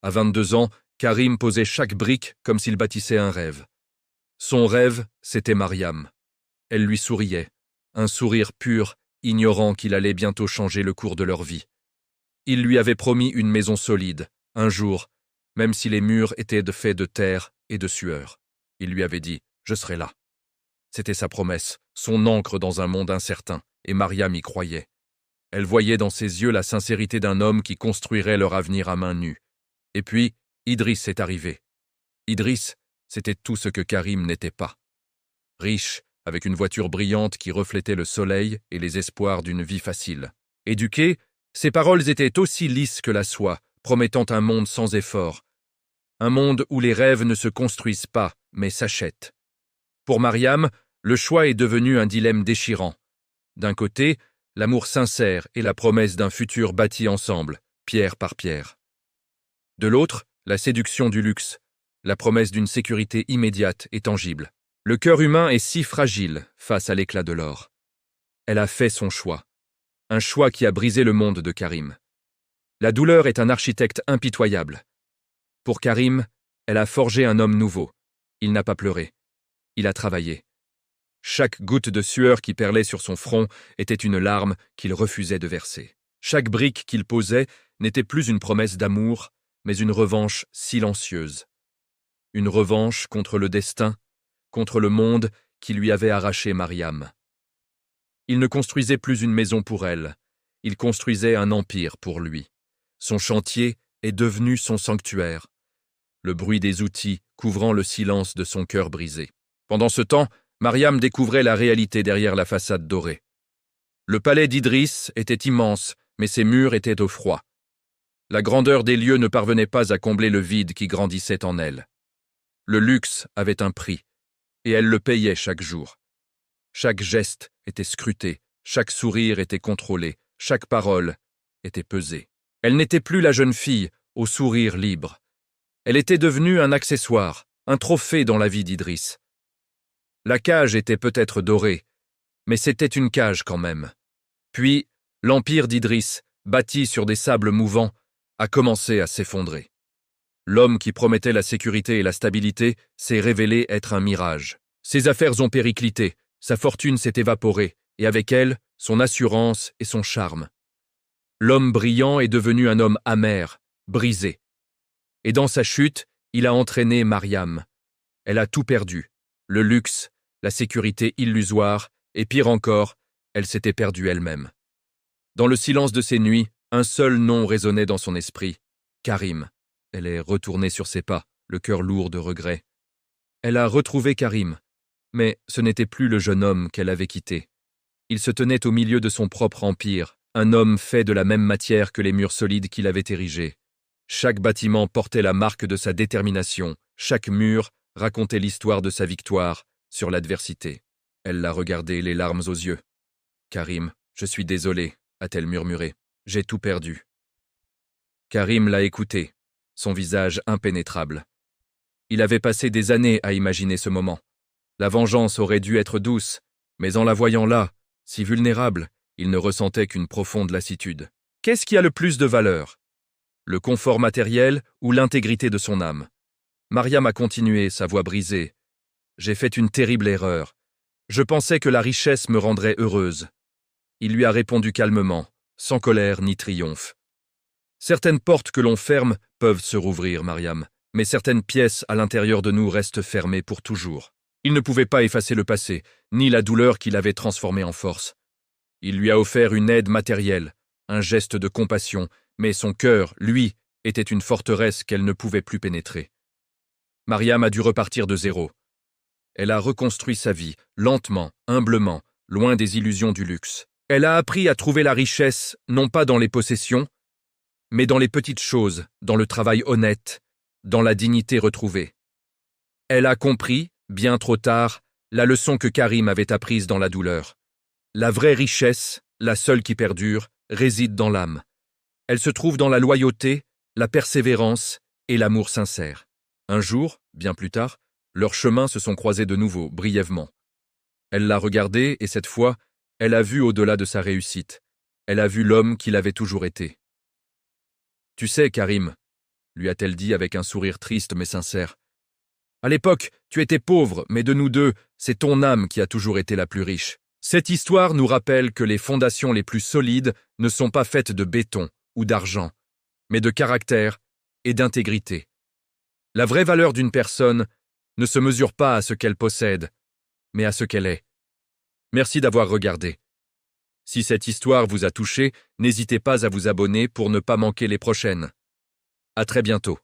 À 22 ans, Karim posait chaque brique comme s'il bâtissait un rêve. Son rêve, c'était Mariam. Elle lui souriait, un sourire pur, ignorant qu'il allait bientôt changer le cours de leur vie. Il lui avait promis une maison solide, un jour, même si les murs étaient faits de terre et de sueur. Il lui avait dit « Je serai là ». C'était sa promesse, son ancre dans un monde incertain, et Mariam y croyait. Elle voyait dans ses yeux la sincérité d'un homme qui construirait leur avenir à main nue. Et puis, Idriss est arrivé. Idriss, c'était tout ce que Karim n'était pas. Riche, avec une voiture brillante qui reflétait le soleil et les espoirs d'une vie facile. Éduqué, ses paroles étaient aussi lisses que la soie, promettant un monde sans effort. Un monde où les rêves ne se construisent pas, mais s'achètent. Pour Mariam, le choix est devenu un dilemme déchirant. D'un côté, l'amour sincère et la promesse d'un futur bâti ensemble, pierre par pierre. De l'autre, la séduction du luxe, la promesse d'une sécurité immédiate et tangible. Le cœur humain est si fragile face à l'éclat de l'or. Elle a fait son choix. Un choix qui a brisé le monde de Karim. La douleur est un architecte impitoyable. Pour Karim, elle a forgé un homme nouveau. Il n'a pas pleuré. Il a travaillé. Chaque goutte de sueur qui perlait sur son front était une larme qu'il refusait de verser. Chaque brique qu'il posait n'était plus une promesse d'amour, mais une revanche silencieuse. Une revanche contre le destin, contre le monde qui lui avait arraché Mariam. Il ne construisait plus une maison pour elle, il construisait un empire pour lui. Son chantier est devenu son sanctuaire, le bruit des outils couvrant le silence de son cœur brisé. Pendant ce temps, Mariam découvrait la réalité derrière la façade dorée. Le palais d'Idriss était immense, mais ses murs étaient au froid. La grandeur des lieux ne parvenait pas à combler le vide qui grandissait en elle. Le luxe avait un prix, et elle le payait chaque jour. Chaque geste était scruté, chaque sourire était contrôlé, chaque parole était pesée. Elle n'était plus la jeune fille au sourire libre. Elle était devenue un accessoire, un trophée dans la vie d'Idriss. La cage était peut-être dorée, mais c'était une cage quand même. Puis, l'empire d'Idriss, bâti sur des sables mouvants, a commencé à s'effondrer. L'homme qui promettait la sécurité et la stabilité s'est révélé être un mirage. Ses affaires ont périclité, sa fortune s'est évaporée, et avec elle, son assurance et son charme. L'homme brillant est devenu un homme amer, brisé. Et dans sa chute, il a entraîné Mariam. Elle a tout perdu, le luxe, la sécurité illusoire, et pire encore, elle s'était perdue elle-même. Dans le silence de ses nuits, un seul nom résonnait dans son esprit, Karim. Elle est retournée sur ses pas, le cœur lourd de regret. Elle a retrouvé Karim, mais ce n'était plus le jeune homme qu'elle avait quitté. Il se tenait au milieu de son propre empire, un homme fait de la même matière que les murs solides qu'il avait érigés. Chaque bâtiment portait la marque de sa détermination, chaque mur racontait l'histoire de sa victoire sur l'adversité. Elle l'a regardé, les larmes aux yeux. « Karim, je suis désolée », a-t-elle murmuré. « J'ai tout perdu. » Karim l'a écouté, son visage impénétrable. Il avait passé des années à imaginer ce moment. La vengeance aurait dû être douce, mais en la voyant là, si vulnérable, il ne ressentait qu'une profonde lassitude. Qu'est-ce qui a le plus de valeur? Le confort matériel ou l'intégrité de son âme? Mariam a continué, sa voix brisée. J'ai fait une terrible erreur. Je pensais que la richesse me rendrait heureuse. Il lui a répondu calmement, sans colère ni triomphe. Certaines portes que l'on ferme peuvent se rouvrir, Mariam, mais certaines pièces à l'intérieur de nous restent fermées pour toujours. Il ne pouvait pas effacer le passé, ni la douleur qui l'avait transformé en force. Il lui a offert une aide matérielle, un geste de compassion, mais son cœur, lui, était une forteresse qu'elle ne pouvait plus pénétrer. Mariam a dû repartir de zéro. Elle a reconstruit sa vie, lentement, humblement, loin des illusions du luxe. Elle a appris à trouver la richesse, non pas dans les possessions, mais dans les petites choses, dans le travail honnête, dans la dignité retrouvée. Elle a compris, bien trop tard, la leçon que Karim avait apprise dans la douleur. La vraie richesse, la seule qui perdure, réside dans l'âme. Elle se trouve dans la loyauté, la persévérance et l'amour sincère. Un jour, bien plus tard, leurs chemins se sont croisés de nouveau, brièvement. Elle l'a regardé et cette fois, elle a vu au-delà de sa réussite. Elle a vu l'homme qu'il avait toujours été. « Tu sais, Karim, lui a-t-elle dit avec un sourire triste mais sincère. À l'époque, tu étais pauvre, mais de nous deux, c'est ton âme qui a toujours été la plus riche. Cette histoire nous rappelle que les fondations les plus solides ne sont pas faites de béton ou d'argent, mais de caractère et d'intégrité. La vraie valeur d'une personne ne se mesure pas à ce qu'elle possède, mais à ce qu'elle est. Merci d'avoir regardé. Si cette histoire vous a touché, n'hésitez pas à vous abonner pour ne pas manquer les prochaines. À très bientôt.